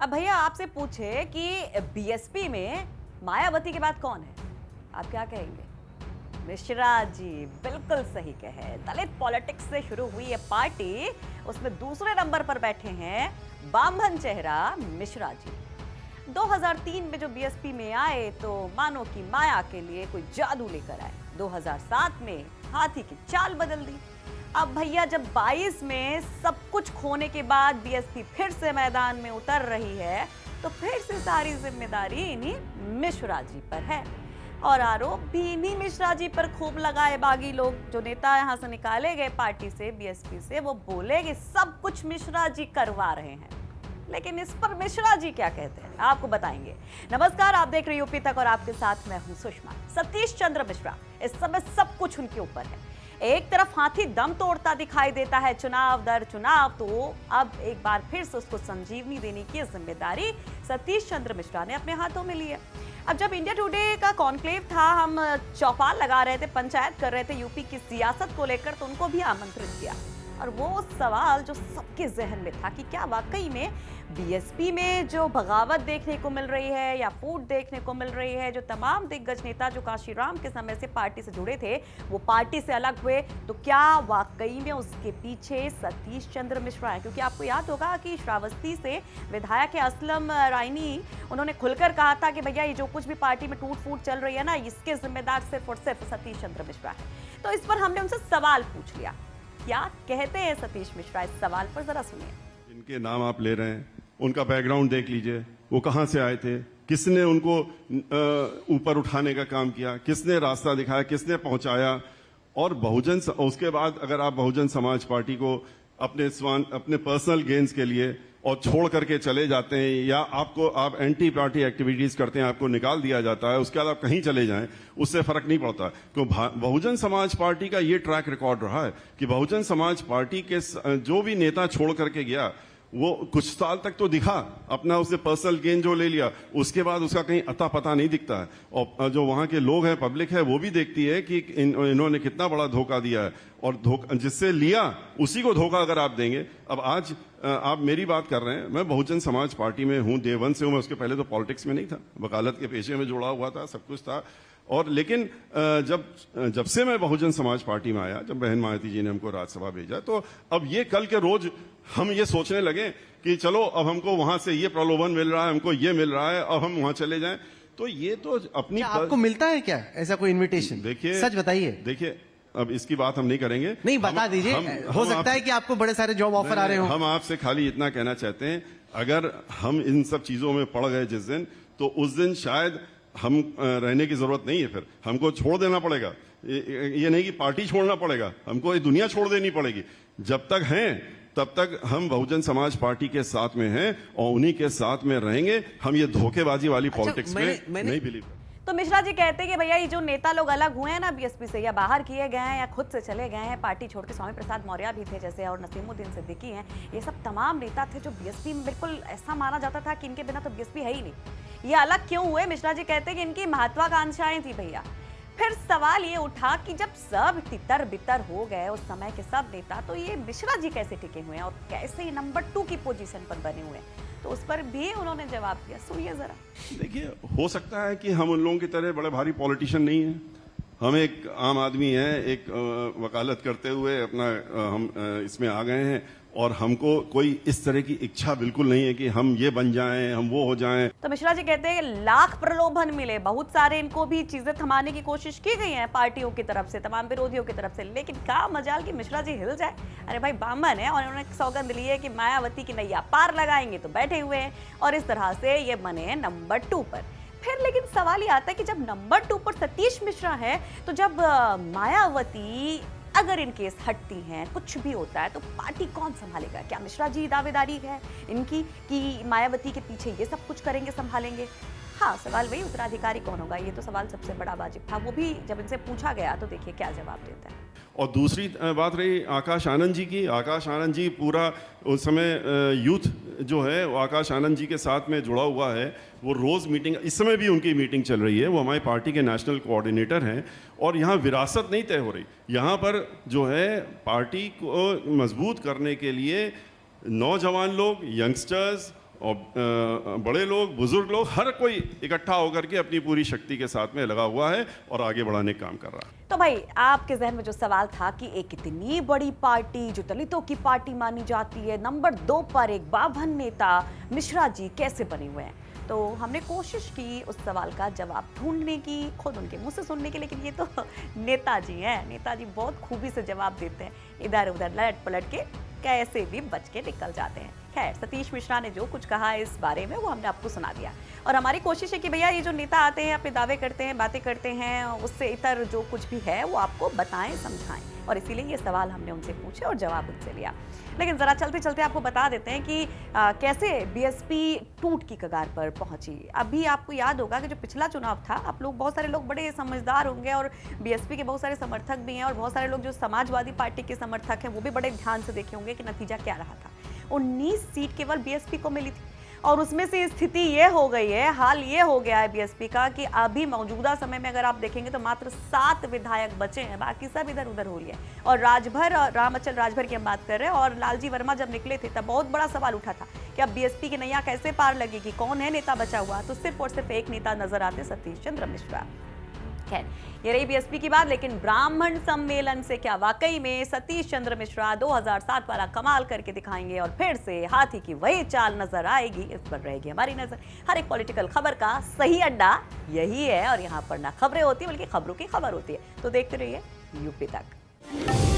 अब भैया आपसे पूछे कि बीएसपी में मायावती के बाद कौन है, आप क्या कहेंगे? मिश्रा जी, बिल्कुल सही कहे। दलित पॉलिटिक्स से शुरू हुई ये पार्टी, उसमें दूसरे नंबर पर बैठे हैं बामन चेहरा मिश्रा जी। 2003 में जो बीएसपी में आए तो मानो कि माया के लिए कोई जादू लेकर आए। 2007 में हाथी की चाल बदल दी। अब भैया जब 22 में सब कुछ खोने के बाद बीएसपी फिर से मैदान में उतर रही है तो फिर से सारी जिम्मेदारी इन्हीं मिश्रा जी पर है। और आरोप भी इन्हीं मिश्रा जी पर खूब लगाए बागी लोग। जो नेता यहां से निकाले गए पार्टी से, बीएसपी से, वो बोले कि सब कुछ मिश्रा जी करवा रहे हैं। लेकिन इस पर मिश्रा जी क्या कहते हैं, आपको बताएंगे। नमस्कार, आप देख रहे यूपी तक और आपके साथ मैं हूं सुषमा। सतीश चंद्र मिश्रा, इस समय सब कुछ उनके ऊपर है। एक तरफ हाथी दम तोड़ता दिखाई देता है चुनाव दर चुनाव, तो अब एक बार फिर से उसको संजीवनी देने की जिम्मेदारी सतीश चंद्र मिश्रा ने अपने हाथों में ली है। अब जब इंडिया टुडे का कॉन्क्लेव था, हम चौपाल लगा रहे थे, पंचायत कर रहे थे यूपी की सियासत को लेकर, तो उनको भी आमंत्रित किया। और वो सवाल जो सबके जहन में था कि क्या वाकई में बीएसपी में जो बगावत देखने को मिल रही है या फूट देखने को मिल रही है, जो तमाम दिग्गज नेता जो काशीराम के समय से पार्टी से जुड़े थे वो पार्टी से अलग हुए, तो क्या वाकई में उसके पीछे सतीश चंद्र मिश्रा है? क्योंकि आपको याद होगा कि श्रावस्ती से विधायक असलम रायनी, उन्होंने खुलकर कहा था कि भैया ये जो कुछ भी पार्टी में टूट फूट चल रही है ना, इसके जिम्मेदार सिर्फ और सिर्फ सतीश चंद्र मिश्रा है। तो इस पर हमने उनसे सवाल पूछ लिया, क्या कहते हैं सतीश मिश्रा इस सवाल पर, जरा सुनिए। इनके नाम आप ले रहे हैं, उनका बैकग्राउंड देख लीजिए, वो कहां से आए थे, किसने उनको ऊपर उठाने का काम किया, किसने रास्ता दिखाया, किसने पहुंचाया। और बहुजन, उसके बाद अगर आप बहुजन समाज पार्टी को अपने पर्सनल गेन्स के लिए और छोड़ करके चले जाते हैं, या आप एंटी पार्टी एक्टिविटीज करते हैं, आपको निकाल दिया जाता है, उसके बाद आप कहीं चले जाएं, उससे फर्क नहीं पड़ता। तो बहुजन समाज पार्टी का ये ट्रैक रिकॉर्ड रहा है कि बहुजन समाज पार्टी के जो भी नेता छोड़ करके गया, वो कुछ साल तक तो दिखा, अपना उसने पर्सनल गेन जो ले लिया, उसके बाद उसका कहीं अता पता नहीं दिखता है। और जो वहां के लोग हैं, पब्लिक है, वो भी देखती है कि इन्होंने कितना बड़ा धोखा दिया है, और जिससे लिया उसी को धोखा अगर आप देंगे। अब आज आप मेरी बात कर रहे हैं, मैं बहुजन समाज पार्टी में हूं, डे वन से हूं। मैं उसके पहले तो पॉलिटिक्स में नहीं था, वकालत के पेशे में जुड़ा हुआ था, सब कुछ था। और लेकिन जब से मैं बहुजन समाज पार्टी में आया, जब बहन मायावती जी ने हमको राज्यसभा भेजा, तो अब ये कल के रोज हम ये सोचने लगे कि चलो अब हमको वहां से ये प्रलोभन मिल रहा है, हमको ये मिल रहा है, अब हम वहां चले जाएं। तो ये तो अपनी आपको मिलता है क्या ऐसा कोई इनविटेशन? देखिए, सच बताइए। देखिए, अब इसकी बात हम नहीं करेंगे। नहीं, बता दीजिए। हो सकता है कि आपको बड़े सारे जॉब ऑफर आ रहे हो। हम आपसे खाली इतना कहना चाहते हैं, अगर हम इन सब चीजों में पड़ गए जिस दिन, तो उस दिन शायद हम रहने की जरूरत नहीं है, फिर हमको छोड़ देना पड़ेगा। ये नहीं कि पार्टी छोड़ना पड़ेगा, हमको ये दुनिया छोड़ देनी पड़ेगी। जब तक हैं तब तक हम बहुजन समाज पार्टी के साथ में हैं और उन्हीं के साथ में रहेंगे। हम ये धोखेबाजी वाली पॉलिटिक्स में नहीं बिलीव। तो मिश्रा जी कहते हैं कि भैया ये जो नेता लोग अलग हुए हैं ना बीएसपी से, या बाहर किए गए हैं या खुद से चले गए हैं, पार्टी छोड़ के, स्वामी प्रसाद मौर्य भी थे जैसे, और नसीमुद्दीन सिद्दीकी हैं, ये सब तमाम नेता थे जो बीएसपी में बिल्कुल ऐसा माना जाता था कि इनके बिना तो बीएसपी है ही नहीं। ये अलग क्यों हुए? मिश्रा जी कहते हैं कि इनकी महत्वाकांक्षाएं थी भैया। फिर सवाल ये उठा कि जब सब तितर बितर हो गए उस समय के सब नेता, तो ये मिश्रा जी कैसे टिके हुए हैं और कैसे नंबर 2 की पोजीशन पर बने हुए हैं? तो उस पर भी उन्होंने जवाब दिया, सुनिए जरा। देखिए, हो सकता है कि हम उन लोगों की तरह बड़े भारी पॉलिटिशियन नहीं हैं, हम एक आम आदमी हैं, एक वकालत करते हुए अपना हम इसमें आ गए हैं, और हमको कोई इस तरह की इच्छा बिल्कुल नहीं है कि हम ये बन जाएं, हम वो हो जाएं। तो मिश्रा जी कहते हैं लाख प्रलोभन मिले, बहुत सारे इनको भी चीजें थमाने की कोशिश की गई है पार्टियों की तरफ से, तमाम विरोधियों की तरफ से, लेकिन क्या मजाल कि मिश्रा जी हिल जाए। अरे भाई, बामन है और उन्होंने सौगंध ली है कि मायावती की नैया पार लगाएंगे, तो बैठे हुए हैं और इस तरह से ये बने नंबर 2 पर। फिर लेकिन सवाल ये आता है कि जब नंबर 2 पर सतीश मिश्रा है, तो जब मायावती अगर इन केस हटती हैं, कुछ भी होता है, तो पार्टी कौन संभालेगा? क्या मिश्रा जी दावेदारी है इनकी कि मायावती के पीछे ये सब कुछ करेंगे, संभालेंगे? हाँ, सवाल वही, उत्तराधिकारी कौन होगा, ये तो सवाल सबसे बड़ा वाजिब था। वो भी जब इनसे पूछा गया तो देखिए क्या जवाब देता है। और दूसरी बात रही आकाश आनंद जी की। आकाश आनंद जी पूरा उस समय यूथ जो है वो आकाश आनंद जी के साथ में जुड़ा हुआ है। वो रोज़ मीटिंग, इस समय भी उनकी मीटिंग चल रही है, वो हमारी पार्टी के नेशनल कोऑर्डिनेटर हैं। और यहाँ विरासत नहीं तय हो रही, यहाँ पर जो है पार्टी को मजबूत करने के लिए नौजवान लोग, यंगस्टर्स और बड़े लोग, बुजुर्ग लोग, हर कोई इकट्ठा होकर के अपनी पूरी शक्ति के साथ में लगा हुआ है और आगे बढ़ाने का काम कर रहा है। तो भाई आपके जहन में जो सवाल था कि एक इतनी बड़ी पार्टी जो दलितों की पार्टी मानी जाती है, नंबर 2 पर एक बाभन नेता मिश्रा जी कैसे बने हुए हैं, तो हमने कोशिश की उस सवाल का जवाब ढूंढने की, खुद उनके मुंह से सुनने की, लेकिन ये तो नेताजी हैं, नेताजी बहुत खूबी से जवाब देते हैं, इधर उधर लट पलट के कैसे भी बच के निकल जाते हैं। खैर, सतीश मिश्रा ने जो कुछ कहा इस बारे में वो हमने आपको सुना दिया, और हमारी कोशिश है कि भैया ये जो नेता आते हैं, अपने दावे करते हैं, बातें करते हैं, उससे इतर जो कुछ भी है वो आपको बताएं, समझाएं, और इसीलिए ये सवाल हमने उनसे पूछे और जवाब उनसे लिया। लेकिन जरा चलते चलते आपको बता देते हैं कि कैसे बीएसपी टूट की कगार पर पहुंची। अभी आपको याद होगा कि जो पिछला चुनाव था, आप लोग, बहुत सारे लोग बड़े समझदार होंगे और बीएसपी के बहुत सारे समर्थक भी हैं, और बहुत सारे लोग जो समाजवादी पार्टी के समर्थक हैं वो भी बड़े ध्यान से देखे होंगे कि नतीजा क्या रहा था। 19 सीट केवल बीएसपी को मिली थी, और उसमें से स्थिति ये हो गई है, हाल ये हो गया है बीएसपी का कि अभी मौजूदा समय में अगर आप देखेंगे तो मात्र 7 विधायक बचे हैं, बाकी सब इधर उधर हो रही है। और रामअचल राजभर की हम बात कर रहे हैं, और लालजी वर्मा जब निकले थे तब बहुत बड़ा सवाल उठा था कि अब बीएसपी की नैया कैसे पार लगेगी, कौन है नेता बचा हुआ, तो सिर्फ और सिर्फ एक नेता नजर आते, सतीश चंद्र मिश्रा। खैर, ये रही बीएसपी की बात, लेकिन ब्राह्मण सम्मेलन से क्या वाकई में सतीश चंद्र मिश्रा 2007 वाला कमाल करके दिखाएंगे और फिर से हाथी की वही चाल नजर आएगी? इस पर रहेगी हमारी नजर। हर एक पॉलिटिकल खबर का सही अड्डा यही है, और यहाँ पर ना खबरें होती है बल्कि खबरों की खबर होती है। तो देखते रहिए यूपी तक।